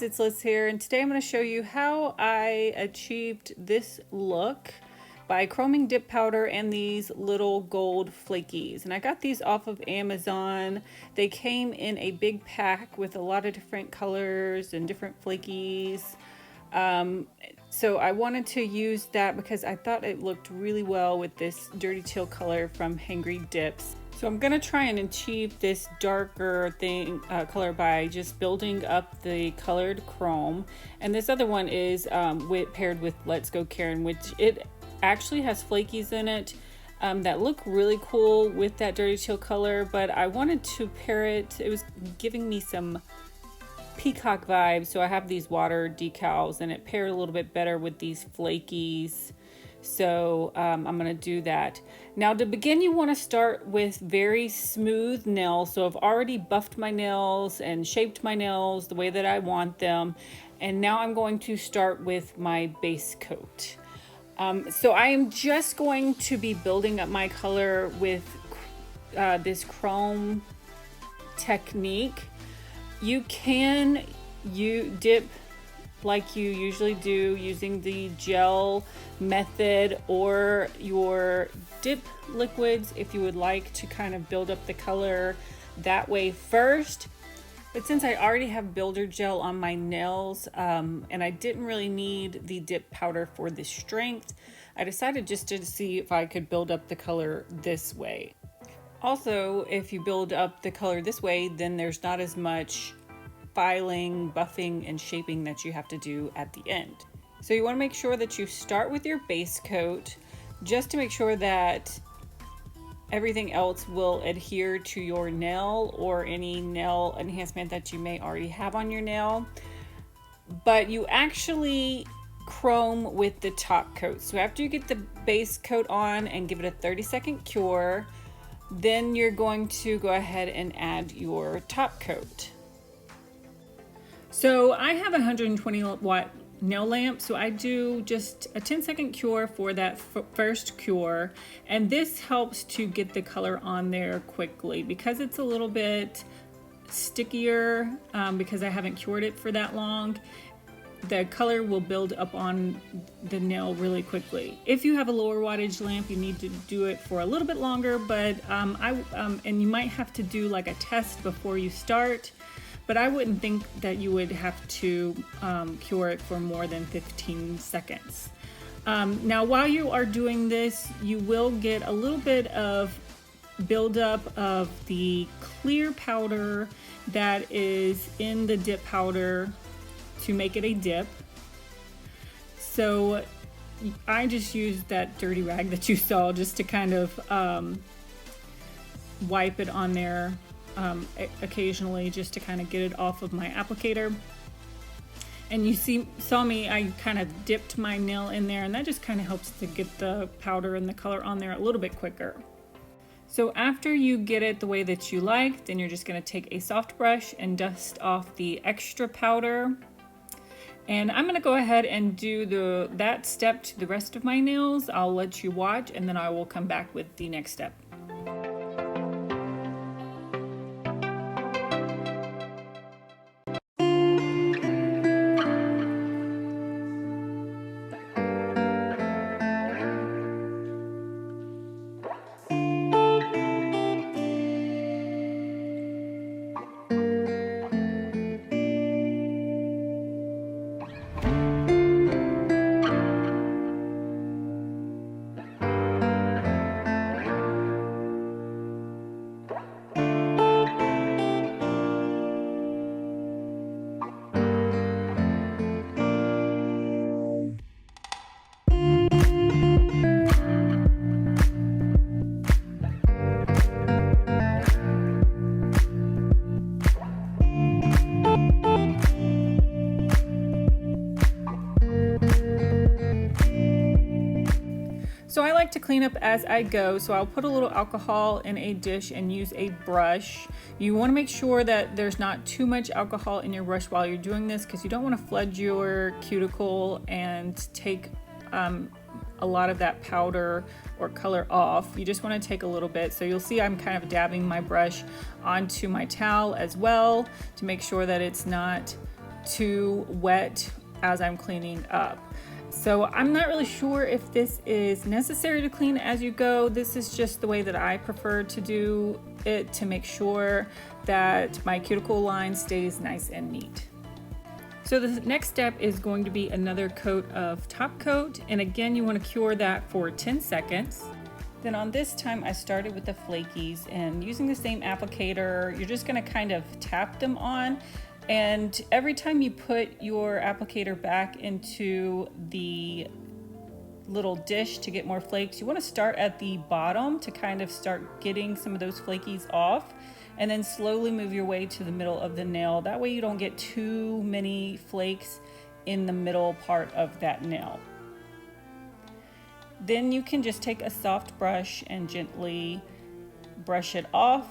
it's Liz here, and today I'm going to show you how I achieved this look by chroming dip powder and these little gold flakies. And I got these off of Amazon. They came in a big pack with a lot of different colors and different flakies. So I wanted to use that because I thought it looked really well with this dirty teal color from Hangry Dips. So I'm gonna try and achieve this darker color by just building up the colored chrome. And this other one is paired with Let's Go Karen, which it actually has flakies in it that look really cool with that dirty teal color, but I wanted to pair it. It was giving me some peacock vibes, so I have these water decals and it paired a little bit better with these flakies. So I'm going to do that. Now to begin, you want to start with very smooth nails. So I've already buffed my nails and shaped my nails the way that I want them. And now I'm going to start with my base coat. So I am just going to be building up my color with this chrome technique. You can dip like you usually do using the gel method or your dip liquids if you would like to kind of build up the color that way first. But since I already have builder gel on my nails and I didn't really need the dip powder for the strength, I decided just to see if I could build up the color this way. Also, if you build up the color this way, then there's not as much filing, buffing, and shaping that you have to do at the end. So you want to make sure that you start with your base coat just to make sure that everything else will adhere to your nail or any nail enhancement that you may already have on your nail. But you actually chrome with the top coat. So after you get the base coat on and give it a 30-second cure, then you're going to go ahead and add your top coat. So I have a 120 watt nail lamp, so I do just a 10-second cure for that first cure, and this helps to get the color on there quickly because it's a little bit stickier because I haven't cured it for that long. The color will build up on the nail really quickly. If you have a lower wattage lamp, you need to do it for a little bit longer, but and you might have to do like a test before you start. But I wouldn't think that you would have to cure it for more than 15 seconds. Now, while you are doing this, you will get a little bit of buildup of the clear powder that is in the dip powder to make it a dip. So I just used that dirty rag that you saw just to kind of wipe it on there occasionally just to kind of get it off of my applicator. And you saw me, I kind of dipped my nail in there, and that just kind of helps to get the powder and the color on there a little bit quicker. So after you get it the way that you like, then you're just going to take a soft brush and dust off the extra powder. And I'm going to go ahead and do that step to the rest of my nails. I'll let you watch, and then I will come back with the next step. So I like to clean up as I go, so I'll put a little alcohol in a dish and use a brush. You want to make sure that there's not too much alcohol in your brush while you're doing this, because you don't want to flood your cuticle and take a lot of that powder or color off. You just want to take a little bit. So you'll see I'm kind of dabbing my brush onto my towel as well to make sure that it's not to wet as I'm cleaning up. So I'm not really sure if this is necessary to clean as you go. This is just the way that I prefer to do it to make sure that my cuticle line stays nice and neat. So the next step is going to be another coat of top coat. And again, you want to cure that for 10 seconds. Then on this time, I started with the flakies, and using the same applicator, you're just going to kind of tap them on. And every time you put your applicator back into the little dish to get more flakes, you want to start at the bottom to kind of start getting some of those flakies off, and then slowly move your way to the middle of the nail. That way you don't get too many flakes in the middle part of that nail. Then you can just take a soft brush and gently brush it off,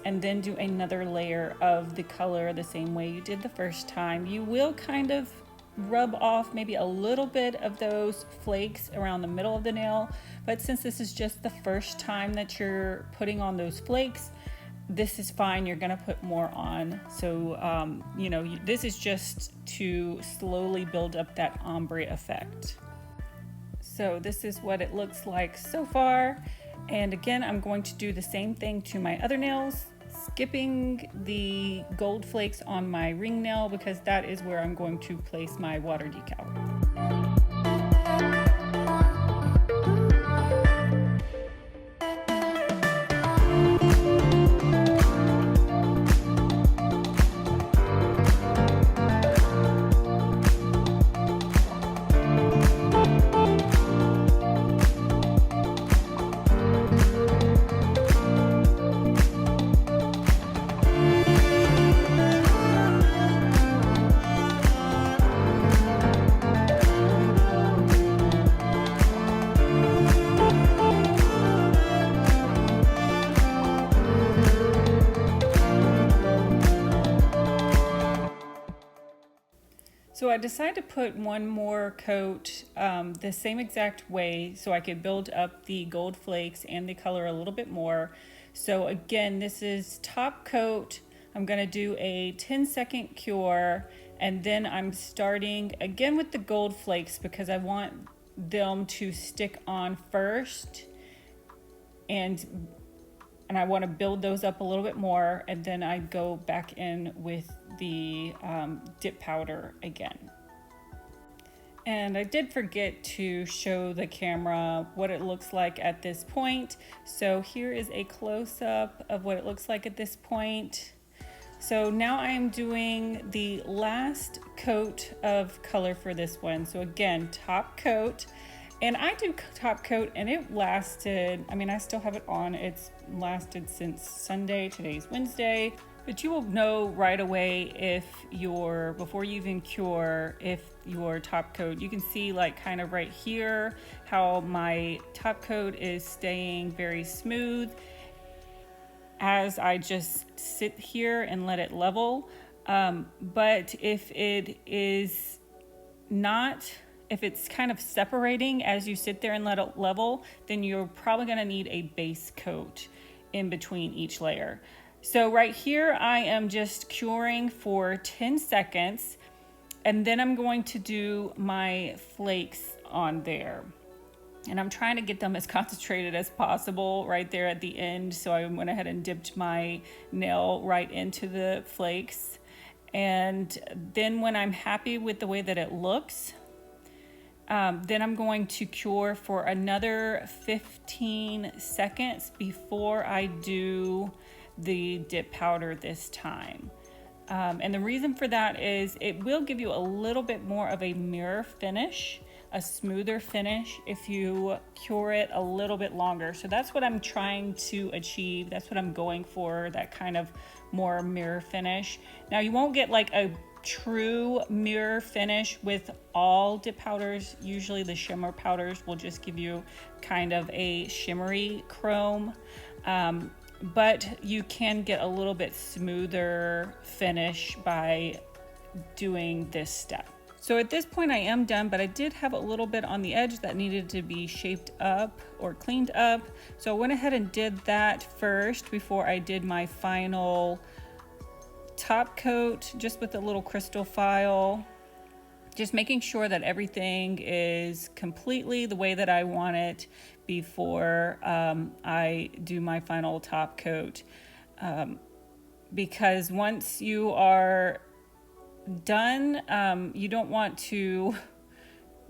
and then do another layer of the color the same way you did the first time. You will kind of rub off maybe a little bit of those flakes around the middle of the nail, but since this is just the first time that you're putting on those flakes, this is fine. You're gonna put more on. So, this is just to slowly build up that ombre effect. So this is what it looks like so far. And again, I'm going to do the same thing to my other nails, skipping the gold flakes on my ring nail because that is where I'm going to place my water decal. So I decided to put one more coat the same exact way so I could build up the gold flakes and the color a little bit more. So again, this is top coat. I'm gonna do a 10-second cure, and then I'm starting again with the gold flakes because I want them to stick on first, and I want to build those up a little bit more, and then I go back in with the dip powder again. And I did forget to show the camera what it looks like at this point. So here is a close-up of what it looks like at this point. So now I am doing the last coat of color for this one. So again, top coat. And I do top coat and it lasted, I still have it on. It's lasted since Sunday, today's Wednesday. But you will know right away if before you even cure, if your top coat, you can see like kind of right here, how my top coat is staying very smooth as I just sit here and let it level. But if it is not, if it's kind of separating as you sit there and let it level, then you're probably gonna need a base coat in between each layer. So right here, I am just curing for 10 seconds, and then I'm going to do my flakes on there. And I'm trying to get them as concentrated as possible right there at the end. So I went ahead and dipped my nail right into the flakes. And then when I'm happy with the way that it looks, then I'm going to cure for another 15 seconds before I do the dip powder this time. And the reason for that is it will give you a little bit more of a mirror finish, a smoother finish if you cure it a little bit longer. So that's what I'm trying to achieve. That's what I'm going for, that kind of more mirror finish. Now you won't get like a true mirror finish with all dip powders. Usually the shimmer powders will just give you kind of a shimmery chrome, but you can get a little bit smoother finish by doing this step. So at this point I am done, but I did have a little bit on the edge that needed to be shaped up or cleaned up. So I went ahead and did that first before I did my final top coat just with a little crystal file, just making sure that everything is completely the way that I want it before I do my final top coat. Because once you are done, you don't want to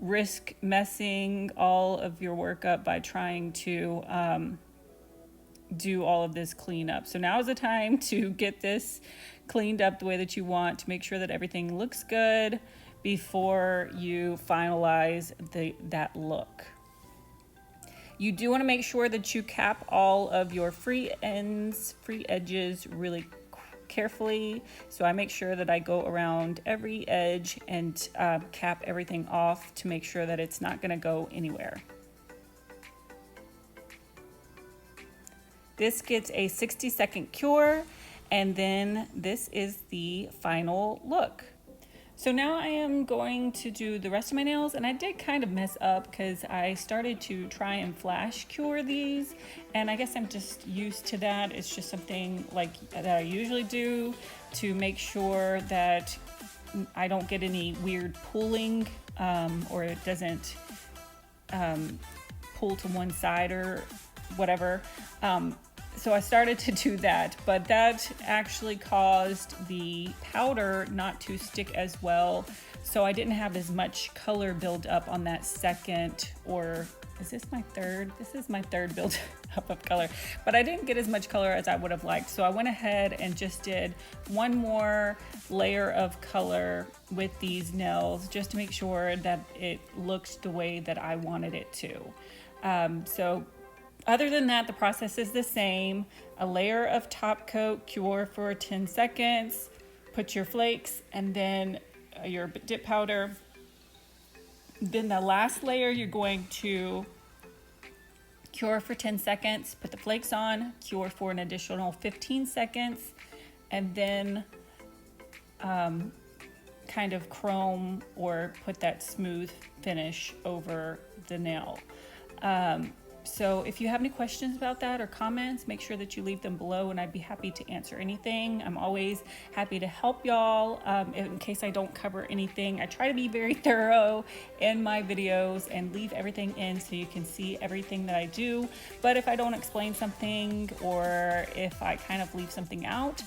risk messing all of your work up by trying to do all of this cleanup. So now is the time to get this cleaned up the way that you want, to make sure that everything looks good before you finalize that look. You do want to make sure that you cap all of your free edges really carefully. So I make sure that I go around every edge and cap everything off to make sure that it's not going to go anywhere. This gets a 60-second cure, and then this is the final look. So now I am going to do the rest of my nails, and I did kind of mess up because I started to try and flash cure these, and I guess I'm just used to that. It's just something like that I usually do to make sure that I don't get any weird pulling or it doesn't pull to one side or whatever. So I started to do that, but that actually caused the powder not to stick as well. So I didn't have as much color build up on that second, or is this my third? This is my third build up of color, but I didn't get as much color as I would have liked. So I went ahead and just did one more layer of color with these nails just to make sure that it looks the way that I wanted it to. So other than that, the process is the same. A layer of top coat, cure for 10 seconds, put your flakes and then your dip powder. Then the last layer, you're going to cure for 10 seconds, put the flakes on, cure for an additional 15 seconds, and then kind of chrome or put that smooth finish over the nail. So if you have any questions about that or comments, make sure that you leave them below and I'd be happy to answer anything. I'm always happy to help y'all in case I don't cover anything. I try to be very thorough in my videos and leave everything in so you can see everything that I do. But if I don't explain something or if I kind of leave something out,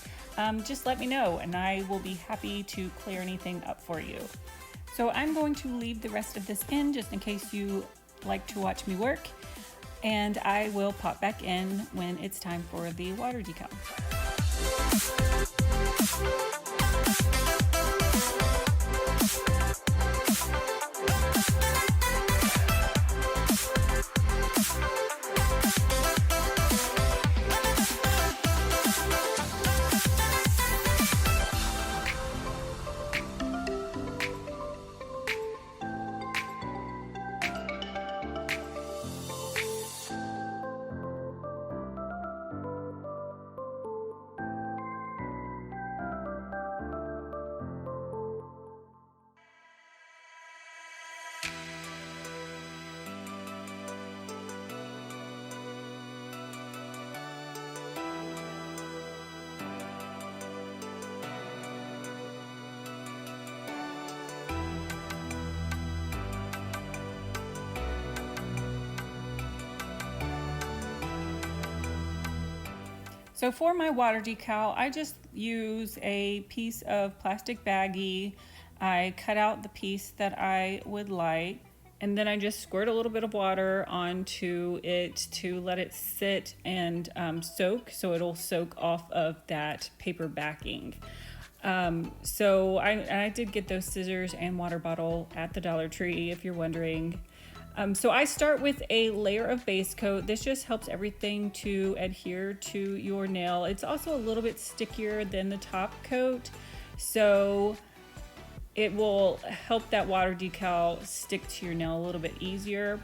just let me know and I will be happy to clear anything up for you. So I'm going to leave the rest of this in just in case you like to watch me work. And I will pop back in when it's time for the water decal. So for my water decal, I just use a piece of plastic baggie. I cut out the piece that I would like, and then I just squirt a little bit of water onto it to let it sit and soak, so it'll soak off of that paper backing. So I did get those scissors and water bottle at the Dollar Tree, if you're wondering. So I start with a layer of base coat. This just helps everything to adhere to your nail. It's also a little bit stickier than the top coat, so it will help that water decal stick to your nail a little bit easier.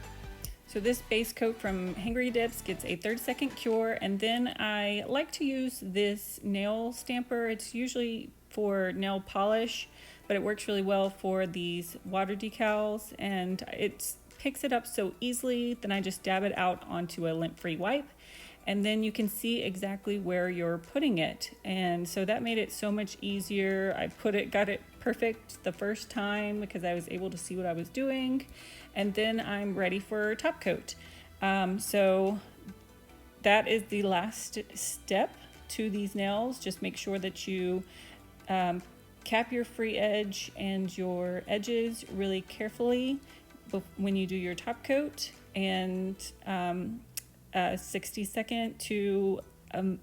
So this base coat from Hangry Dips gets a 30-second cure, and then I like to use this nail stamper. It's usually for nail polish, but it works really well for these water decals, and it picks it up so easily. Then I just dab it out onto a lint-free wipe, and then you can see exactly where you're putting it. And so that made it so much easier. Got it perfect the first time because I was able to see what I was doing, and then I'm ready for top coat. So that is the last step to these nails. Just make sure that you cap your free edge and your edges really carefully when you do your top coat, and 60-second to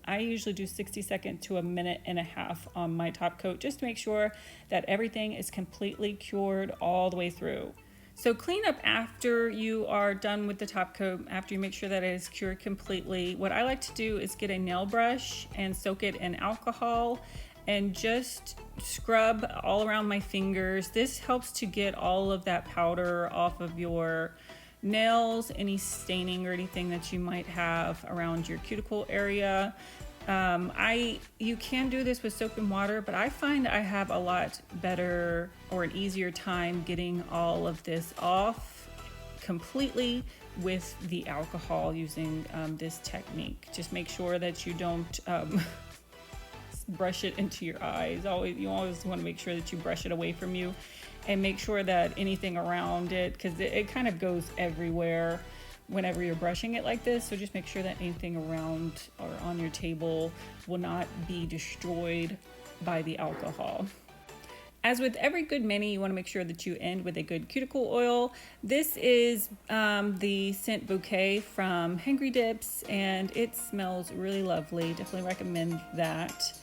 I usually do 60-second to a minute and a half on my top coat, just to make sure that everything is completely cured all the way through. So clean up after you are done with the top coat, after you make sure that it is cured completely. What I like to do is get a nail brush and soak it in alcohol and just scrub all around my fingers. This helps to get all of that powder off of your nails, any staining or anything that you might have around your cuticle area. You can do this with soap and water, but I find I have a lot better or an easier time getting all of this off completely with the alcohol using this technique. Just make sure that you don't brush it into your eyes. You always want to make sure that you brush it away from you, and make sure that anything around it, because it kind of goes everywhere whenever you're brushing it like this. So just make sure that anything around or on your table will not be destroyed by the alcohol. As with every good mani, you want to make sure that you end with a good cuticle oil. This is the scent bouquet from Hangry Dips, and it smells really lovely. Definitely recommend that.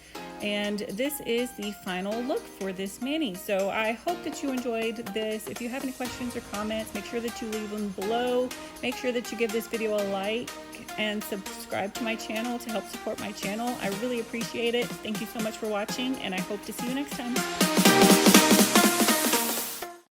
And this is the final look for this mani. So I hope that you enjoyed this. If you have any questions or comments, make sure that you leave them below. Make sure that you give this video a like and subscribe to my channel to help support my channel. I really appreciate it. Thank you so much for watching, and I hope to see you next time.